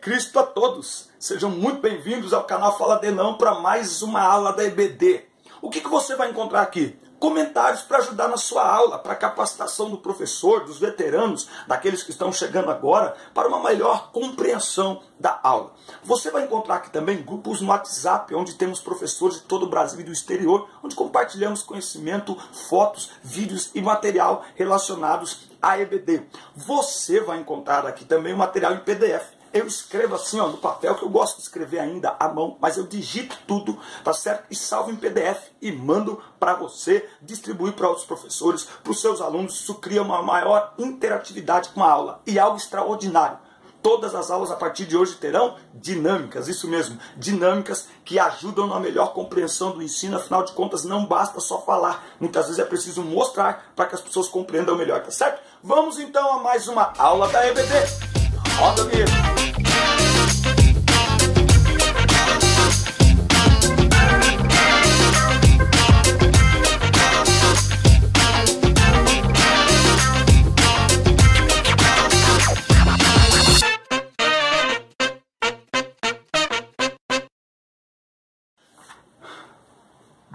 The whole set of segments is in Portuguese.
Cristo a todos. Sejam muito bem-vindos ao canal Fala de Não para mais uma aula da EBD. O que você vai encontrar aqui? Comentários para ajudar na sua aula, para a capacitação do professor, dos veteranos, daqueles que estão chegando agora, para uma melhor compreensão da aula. Você vai encontrar aqui também grupos no WhatsApp, onde temos professores de todo o Brasil e do exterior, onde compartilhamos conhecimento, fotos, vídeos e material relacionados à EBD. Você vai encontrar aqui também o material em PDF. Eu escrevo assim, ó, no papel, que eu gosto de escrever ainda à mão, mas eu digito tudo, tá certo? E salvo em PDF e mando para você distribuir para outros professores, para os seus alunos. Isso cria uma maior interatividade com a aula e algo extraordinário. Todas as aulas a partir de hoje terão dinâmicas, isso mesmo, dinâmicas que ajudam na melhor compreensão do ensino. Afinal de contas, não basta só falar, muitas vezes é preciso mostrar para que as pessoas compreendam melhor, tá certo? Vamos então a mais uma aula da EBD. Roda a vinheta.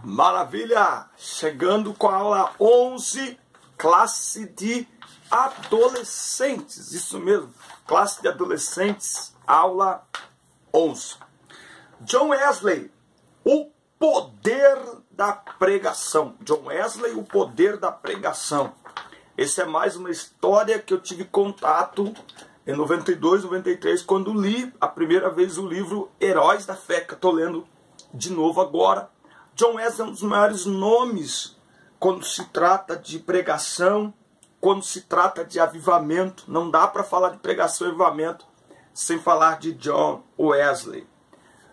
Maravilha! Chegando com a aula 11, classe de adolescentes. Isso mesmo, classe de adolescentes, aula 11. John Wesley, o poder da pregação. John Wesley, o poder da pregação. Essa é mais uma história que eu tive contato em 92, 93, quando li a primeira vez o livro Heróis da Fé, que eu estou lendo de novo agora. John Wesley é um dos maiores nomes quando se trata de pregação, quando se trata de avivamento. Não dá para falar de pregação e avivamento sem falar de John Wesley.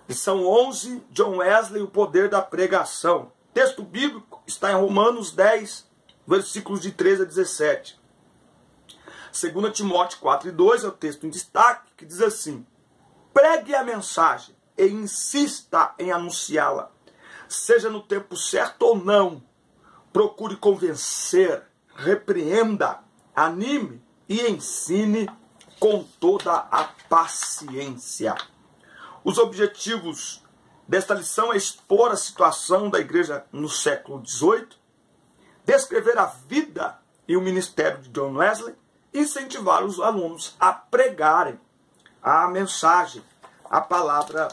Lição 11, John Wesley, o poder da pregação. O texto bíblico está em Romanos 10, versículos de 13 a 17. 2 Timóteo 4:2 é o texto em destaque, que diz assim: pregue a mensagem e insista em anunciá-la. Seja no tempo certo ou não, procure convencer, repreenda, anime e ensine com toda a paciência. Os objetivos desta lição é expor a situação da igreja no século XVIII, descrever a vida e o ministério de John Wesley e incentivar os alunos a pregarem a mensagem, a palavra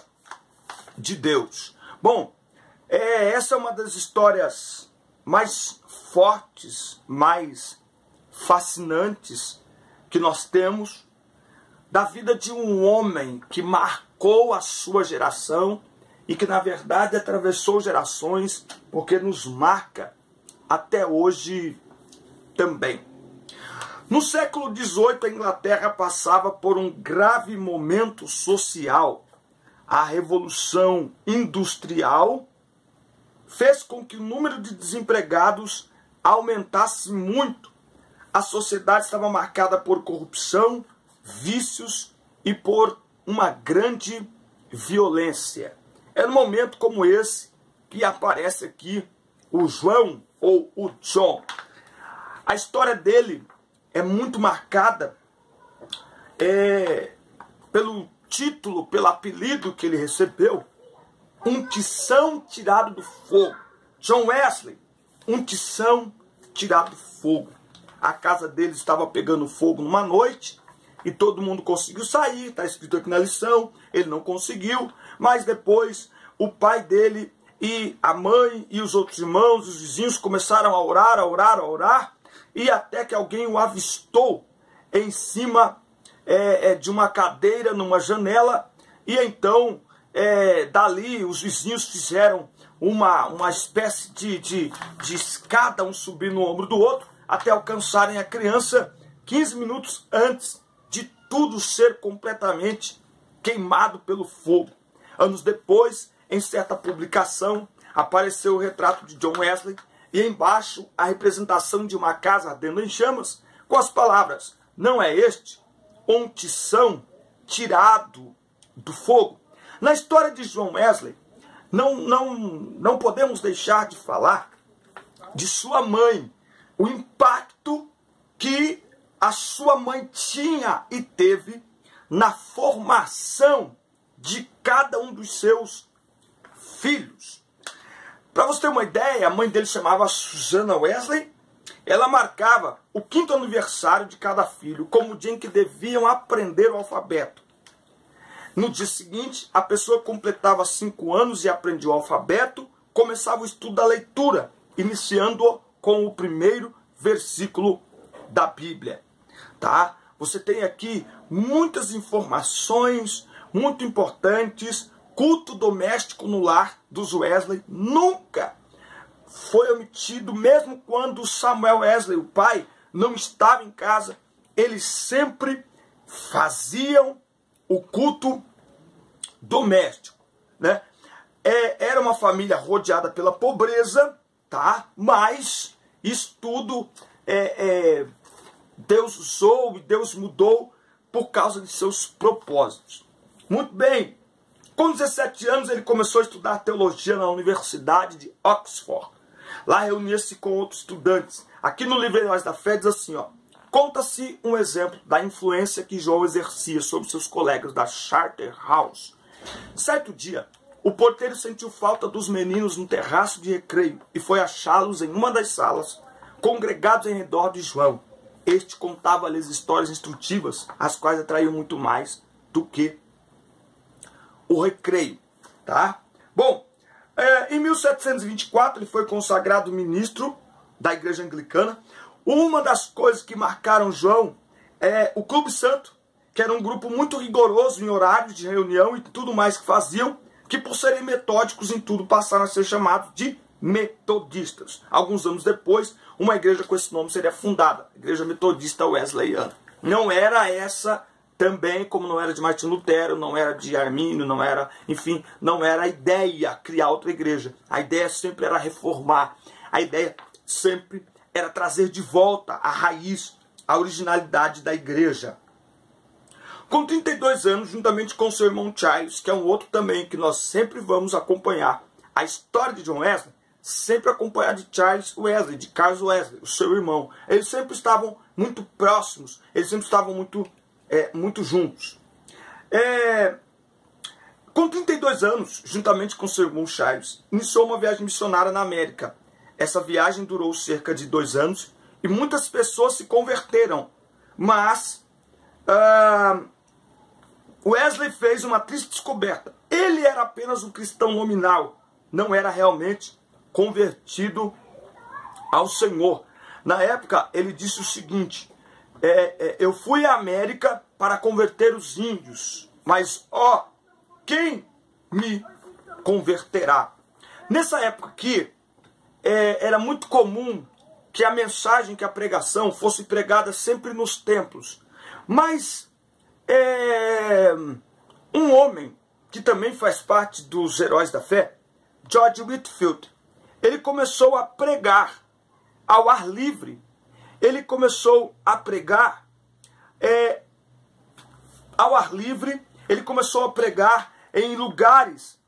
de Deus. Bom, essa é uma das histórias mais fortes, mais fascinantes que nós temos da vida de um homem que marcou a sua geração e que, na verdade, atravessou gerações, porque nos marca até hoje também. No século XVIII, a Inglaterra passava por um grave momento social. A Revolução Industrial fez com que o número de desempregados aumentasse muito. A sociedade estava marcada por corrupção, vícios e por uma grande violência. É num momento como esse que aparece aqui o João ou o John. A história dele é muito marcada pelo título, pelo apelido que ele recebeu, um tição tirado do fogo. John Wesley, um tição tirado do fogo. A casa dele estava pegando fogo numa noite e todo mundo conseguiu sair, está escrito aqui na lição, ele não conseguiu, mas depois o pai dele e a mãe e os outros irmãos, os vizinhos começaram a orar, a orar, a orar, e até que alguém o avistou em cima de uma cadeira, numa janela, e então dali os vizinhos fizeram uma espécie de escada, um subir no ombro do outro, até alcançarem a criança 15 minutos antes de tudo ser completamente queimado pelo fogo. Anos depois, em certa publicação, apareceu o retrato de John Wesley e embaixo a representação de uma casa ardendo em chamas com as palavras: não é este um tição tirado do fogo? Na história de John Wesley, não podemos deixar de falar de sua mãe, o impacto que a sua mãe tinha e teve na formação de cada um dos seus filhos. Para você ter uma ideia, a mãe dele chamava Susanna Wesley. Ela marcava o 5º aniversário de cada filho como o dia em que deviam aprender o alfabeto. No dia seguinte, a pessoa completava 5 anos e aprendia o alfabeto, começava o estudo da leitura, iniciando-o com o primeiro versículo da Bíblia. Tá? Você tem aqui muitas informações muito importantes. Culto doméstico no lar dos Wesley nunca foi omitido, mesmo quando Samuel Wesley, o pai, não estava em casa. Eles sempre faziam o culto doméstico, né? Era uma família rodeada pela pobreza, tá? Mas isso tudo Deus usou e Deus mudou por causa de seus propósitos. Muito bem. Com 17 anos ele começou a estudar teologia na Universidade de Oxford. Lá reunia-se com outros estudantes. Aqui no livro Heróis da Fé diz assim, ó: conta-se um exemplo da influência que João exercia sobre seus colegas da Charterhouse. Certo dia, o porteiro sentiu falta dos meninos no terraço de recreio e foi achá-los em uma das salas, congregados em redor de João. Este contava-lhes histórias instrutivas, as quais atraíam muito mais do que o recreio. Tá? Bom, em 1724 ele foi consagrado ministro da Igreja Anglicana. Uma das coisas que marcaram João é o Clube Santo, que era um grupo muito rigoroso em horários de reunião e tudo mais que faziam, que por serem metódicos em tudo passaram a ser chamados de metodistas. Alguns anos depois, uma igreja com esse nome seria fundada, Igreja Metodista Wesleyana. Não era essa também, como não era de Martim Lutero, não era de Armínio, não era, enfim, não era a ideia criar outra igreja. A ideia sempre era reformar. A ideia sempre era trazer de volta a raiz, a originalidade da igreja. Com 32 anos, juntamente com seu irmão Charles, que é um outro também que nós sempre vamos acompanhar, a história de John Wesley, sempre acompanhada de Charles Wesley, de Carlos Wesley, o seu irmão. Eles sempre estavam muito próximos, eles sempre estavam muito juntos. Com 32 anos, juntamente com seu irmão Charles, iniciou uma viagem missionária na América. Essa viagem durou cerca de 2 anos e muitas pessoas se converteram. Mas Wesley fez uma triste descoberta. Ele era apenas um cristão nominal, não era realmente convertido ao Senhor. Na época, ele disse o seguinte: eu fui à América para converter os índios, mas quem me converterá? Nessa época aqui, era muito comum que a mensagem, que a pregação fosse pregada sempre nos templos. Mas um homem que também faz parte dos Heróis da Fé, George Whitefield, ele começou a pregar ao ar livre. Ele começou a pregar ao ar livre. Ele começou a pregar em lugares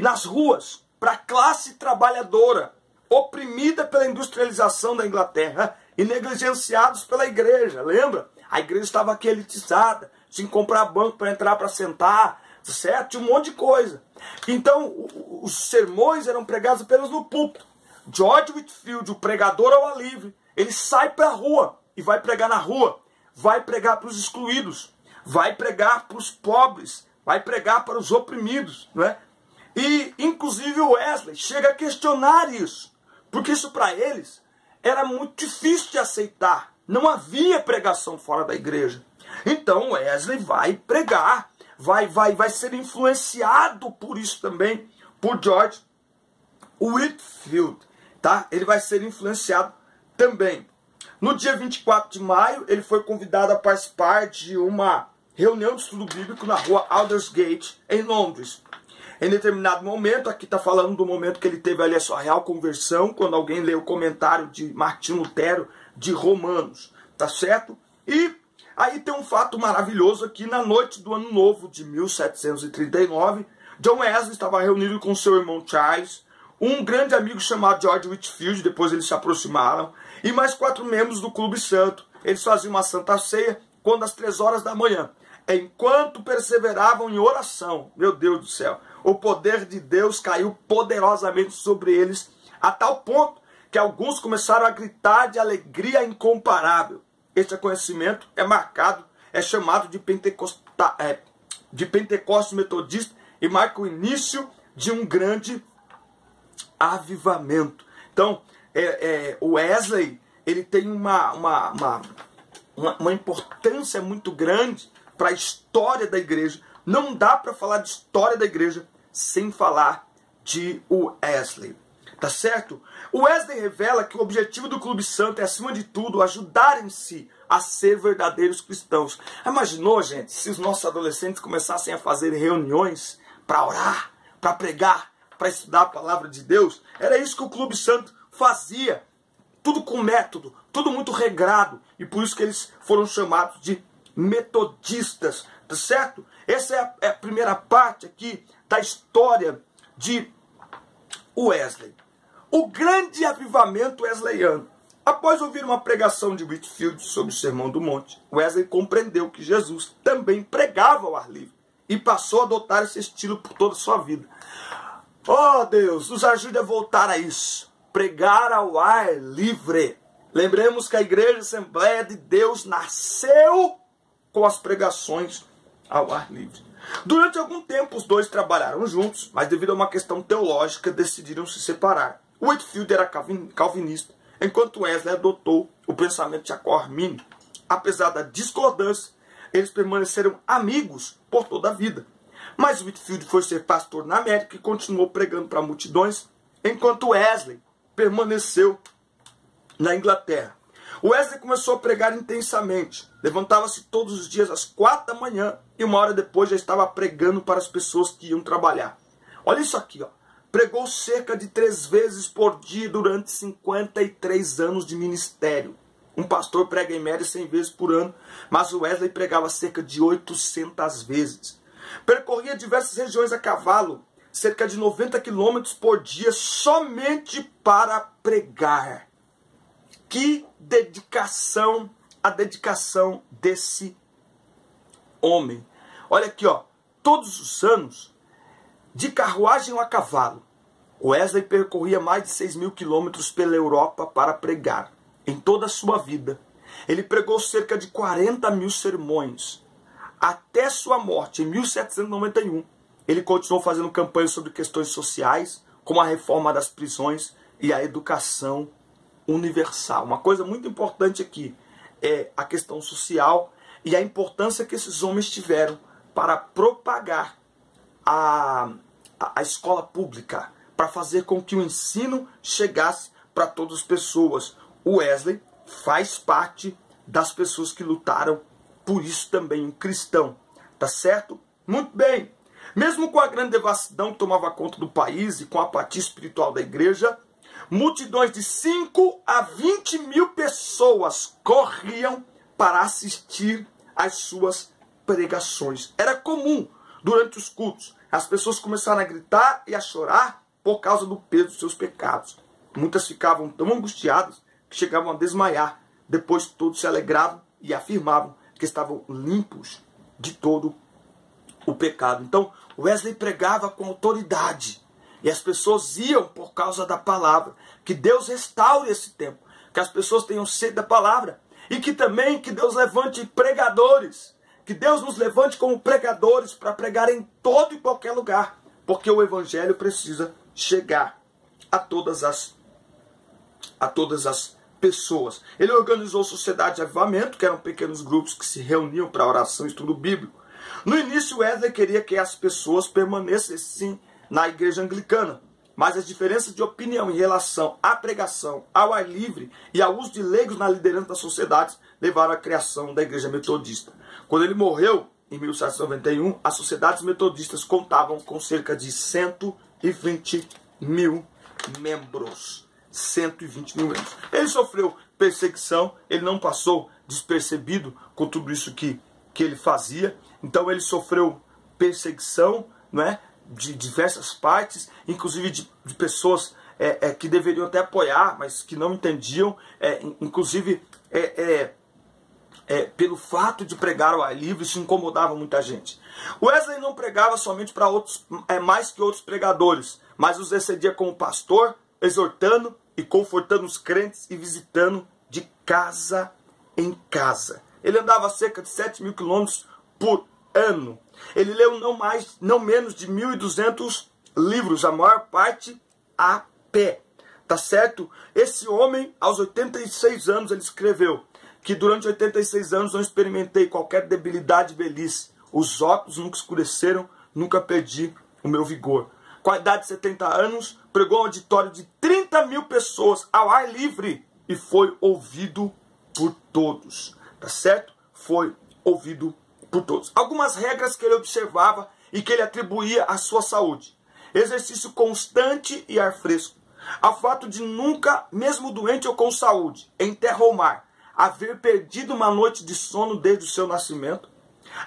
nas ruas, para a classe trabalhadora, oprimida pela industrialização da Inglaterra e negligenciados pela igreja. Lembra? A igreja estava aqui elitizada, tinha que comprar banco para entrar, para sentar, certo? Tinha um monte de coisa. Então, os sermões eram pregados apenas no púlpito. George Whitefield, o pregador ao ar livre, ele sai para a rua e vai pregar na rua, vai pregar para os excluídos, vai pregar para os pobres, vai pregar para os oprimidos, não é? E, inclusive, o Wesley chega a questionar isso, porque isso para eles era muito difícil de aceitar. Não havia pregação fora da igreja. Então Wesley vai pregar, vai ser influenciado por isso também, por George Whitefield, tá? Ele vai ser influenciado também. No dia 24 de maio, ele foi convidado a participar de uma reunião de estudo bíblico na rua Aldersgate, em Londres. Em determinado momento, aqui está falando do momento que ele teve ali a sua real conversão, quando alguém leu o comentário de Martim Lutero de Romanos, tá certo? E aí tem um fato maravilhoso aqui: na noite do ano novo de 1739, John Wesley estava reunido com seu irmão Charles, um grande amigo chamado George Whitefield, depois eles se aproximaram, e mais 4 membros do Clube Santo. Eles faziam uma santa ceia quando às 3 horas da manhã. enquanto perseveravam em oração, meu Deus do céu, o poder de Deus caiu poderosamente sobre eles, a tal ponto que alguns começaram a gritar de alegria incomparável. Este conhecimento é chamado de Pentecostes Metodista e marca o início de um grande avivamento. Então, o Wesley, ele tem uma importância muito grande para a história da igreja. Não dá para falar de história da igreja sem falar de Wesley. Tá certo? O Wesley revela que o objetivo do Clube Santo é, acima de tudo, ajudarem-se a ser verdadeiros cristãos. Imaginou, gente, se os nossos adolescentes começassem a fazer reuniões para orar, para pregar, para estudar a palavra de Deus? Era isso que o Clube Santo fazia. Tudo com método, tudo muito regrado. E por isso que eles foram chamados de metodistas. Tá certo? Essa é a primeira parte aqui da história de Wesley. O grande avivamento wesleyano. Após ouvir uma pregação de Whitefield sobre o Sermão do Monte, Wesley compreendeu que Jesus também pregava ao ar livre e passou a adotar esse estilo por toda a sua vida. Oh Deus, nos ajude a voltar a isso. Pregar ao ar livre. Lembremos que a Igreja Assembleia de Deus nasceu com as pregações ao ar livre. Durante algum tempo os dois trabalharam juntos, mas devido a uma questão teológica decidiram se separar. Whitefield era calvinista, enquanto Wesley adotou o pensamento de Jacó Armínio. Apesar da discordância, eles permaneceram amigos por toda a vida. Mas Whitefield foi ser pastor na América e continuou pregando para multidões, enquanto Wesley permaneceu na Inglaterra. Wesley começou a pregar intensamente. Levantava-se todos os dias às 4 da manhã e uma hora depois já estava pregando para as pessoas que iam trabalhar. Olha isso aqui, ó. Pregou cerca de 3 vezes por dia durante 53 anos de ministério. Um pastor prega em média 100 vezes por ano, mas Wesley pregava cerca de 800 vezes. Percorria diversas regiões a cavalo, cerca de 90 quilômetros por dia, somente para pregar. Que dedicação, a dedicação desse homem. Olha aqui, ó, todos os anos, de carruagem ou a cavalo, Wesley percorria mais de 6.000 quilômetros pela Europa para pregar. Em toda a sua vida, ele pregou cerca de 40.000 sermões. Até sua morte, em 1791, ele continuou fazendo campanhas sobre questões sociais, como a reforma das prisões e a educação universal. Uma coisa muito importante aqui é a questão social e a importância que esses homens tiveram para propagar a escola pública, para fazer com que o ensino chegasse para todas as pessoas. O Wesley faz parte das pessoas que lutaram por isso também, um cristão. Tá certo? Muito bem. Mesmo com a grande devassidão que tomava conta do país e com a apatia espiritual da igreja, multidões de 5 a 20 mil pessoas corriam para assistir às suas pregações. Era comum, durante os cultos, as pessoas começaram a gritar e a chorar por causa do peso dos seus pecados. Muitas ficavam tão angustiadas que chegavam a desmaiar. Depois todos se alegravam e afirmavam que estavam limpos de todo o pecado. Então Wesley pregava com autoridade. E as pessoas iam por causa da palavra. Que Deus restaure esse tempo. Que as pessoas tenham sede da palavra. E que também que Deus levante pregadores. Que Deus nos levante como pregadores para pregar em todo e qualquer lugar. Porque o evangelho precisa chegar a todas as pessoas. Ele organizou sociedade de avivamento, que eram pequenos grupos que se reuniam para oração e estudo bíblico. No início, Wesley queria que as pessoas permanecessem na igreja anglicana, mas as diferenças de opinião em relação à pregação, ao ar livre e ao uso de leigos na liderança das sociedades levaram à criação da igreja metodista. Quando ele morreu, em 1791, as sociedades metodistas contavam com cerca de 120 mil membros. 120 mil membros. Ele sofreu perseguição, ele não passou despercebido com tudo isso que ele fazia. Então ele sofreu perseguição, não é? De diversas partes, inclusive de pessoas que deveriam até apoiar, mas que não entendiam. Inclusive pelo fato de pregar ao ar livre, isso incomodava muita gente. Wesley não pregava somente para outros, mais que outros pregadores, mas os excedia como pastor, exortando e confortando os crentes e visitando de casa em casa. Ele andava cerca de 7.000 quilômetros por ano. Ele leu não menos de 1.200 livros, a maior parte a pé. Tá certo? Esse homem, aos 86 anos, ele escreveu que durante 86 anos não experimentei qualquer debilidade e velhice. Os óculos nunca escureceram, nunca perdi o meu vigor. Com a idade de 70 anos, pregou um auditório de 30.000 pessoas ao ar livre e foi ouvido por todos. Tá certo? Foi ouvido por todos. Algumas regras que ele observava e que ele atribuía à sua saúde. Exercício constante e ar fresco. Ao fato de nunca, mesmo doente ou com saúde, em terra ou mar, haver perdido uma noite de sono desde o seu nascimento.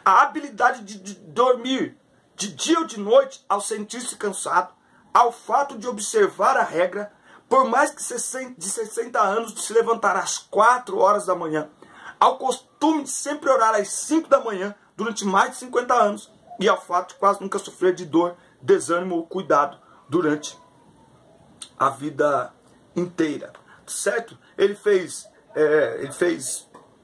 A habilidade de dormir de dia ou de noite ao sentir-se cansado. Ao fato de observar a regra, por mais que de 60 anos, de se levantar às 4 horas da manhã. Ao costume de sempre orar às 5 da manhã durante mais de 50 anos. E ao fato de quase nunca sofrer de dor, desânimo ou cuidado durante a vida inteira. Certo? Ele fez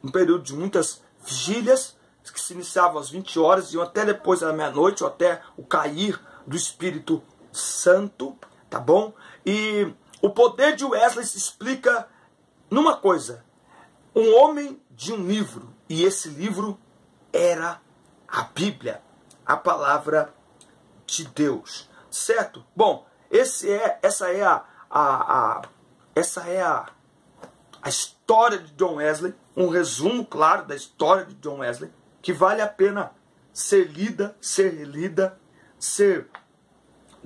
um período de muitas vigílias, que se iniciavam às 20 horas e iam até depois da meia-noite, ou até o cair do Espírito Santo, tá bom? E o poder de Wesley se explica numa coisa: um homem de um livro, e esse livro era a Bíblia, a palavra de Deus, certo? Bom, essa é a história de John Wesley, um resumo claro da história de John Wesley, que vale a pena ser lida, ser relida, ser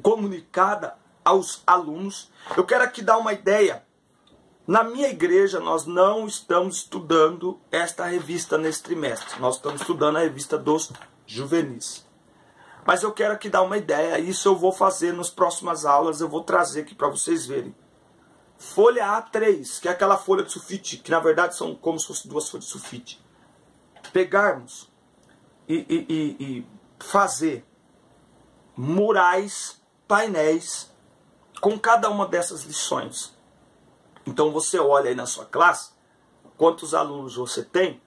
comunicada aos alunos. Eu quero aqui dar uma ideia. Na minha igreja, nós não estamos estudando esta revista nesse trimestre. Nós estamos estudando a revista dos juvenis. Mas eu quero aqui dar uma ideia. Isso eu vou fazer nas próximas aulas. Eu vou trazer aqui para vocês verem. Folha A3, que é aquela folha de sulfite, que na verdade são como se fossem 2 folhas de sulfite. Pegarmos e fazer murais, painéis, com cada uma dessas lições. Então você olha aí na sua classe, quantos alunos você tem,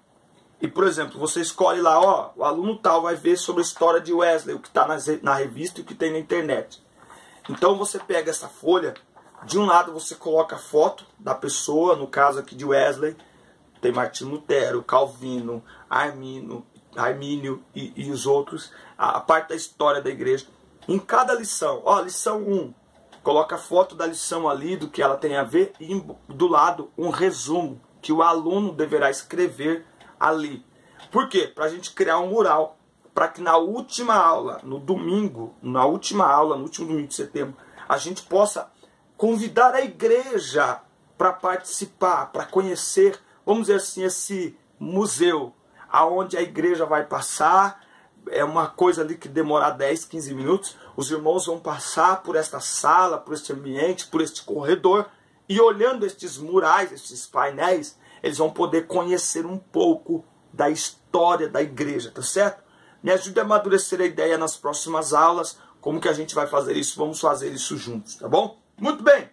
e por exemplo, você escolhe lá, ó, o aluno tal vai ver sobre a história de Wesley, o que está na revista e o que tem na internet. Então você pega essa folha, de um lado você coloca a foto da pessoa, no caso aqui de Wesley, tem Martinho Lutero, Calvino, Armínio e os outros, a parte da história da igreja. Em cada lição, ó, lição 1, coloca a foto da lição ali, do que ela tem a ver, e do lado um resumo que o aluno deverá escrever ali. Por quê? Para a gente criar um mural, para que na última aula, no domingo, no último domingo de setembro, a gente possa convidar a igreja para participar, para conhecer, vamos dizer assim, esse museu, aonde a igreja vai passar. É uma coisa ali que demora 10, 15 minutos. Os irmãos vão passar por esta sala, por este ambiente, por este corredor, e olhando estes murais, estes painéis, eles vão poder conhecer um pouco da história da igreja, tá certo? Me ajude a amadurecer a ideia nas próximas aulas. Como que a gente vai fazer isso? Vamos fazer isso juntos, tá bom? Muito bem.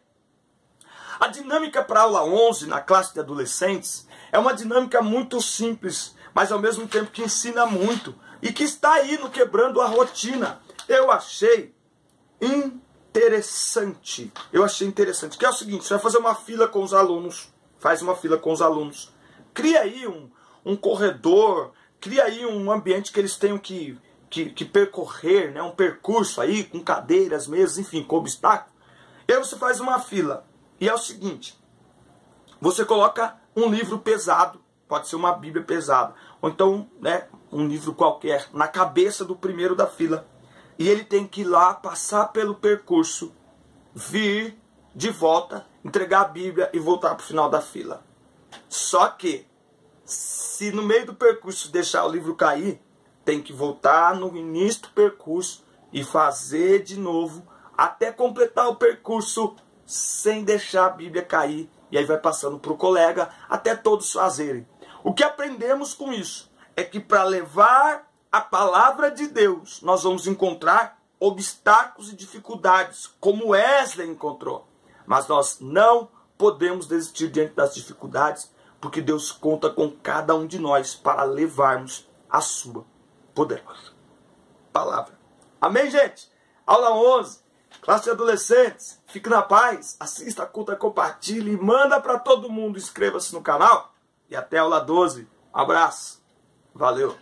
A dinâmica para a aula 11, na classe de adolescentes, é uma dinâmica muito simples, mas ao mesmo tempo que ensina muito, e que está aí no Quebrando a Rotina. Eu achei interessante. Que é o seguinte: você vai fazer uma fila com os alunos. Faz uma fila com os alunos. Cria aí um corredor. Cria aí um ambiente que eles tenham que percorrer, né? Um percurso aí, com cadeiras, mesas, enfim, com obstáculos. E aí você faz uma fila. E é o seguinte: você coloca um livro pesado. Pode ser uma Bíblia pesada. Ou então, né, um livro qualquer na cabeça do primeiro da fila. E ele tem que ir lá, passar pelo percurso, vir de volta, entregar a Bíblia e voltar para o final da fila. Só que, se no meio do percurso deixar o livro cair, tem que voltar no início do percurso e fazer de novo, até completar o percurso sem deixar a Bíblia cair. E aí vai passando para o colega, até todos fazerem. O que aprendemos com isso é que para levar a palavra de Deus, nós vamos encontrar obstáculos e dificuldades, como Wesley encontrou. Mas nós não podemos desistir diante das dificuldades, porque Deus conta com cada um de nós para levarmos a sua poderosa palavra. Amém, gente? Aula 11, classe de adolescentes. Fique na paz, assista, curta, compartilhe, manda para todo mundo, inscreva-se no canal. E até a aula 12. Um abraço. Valeu.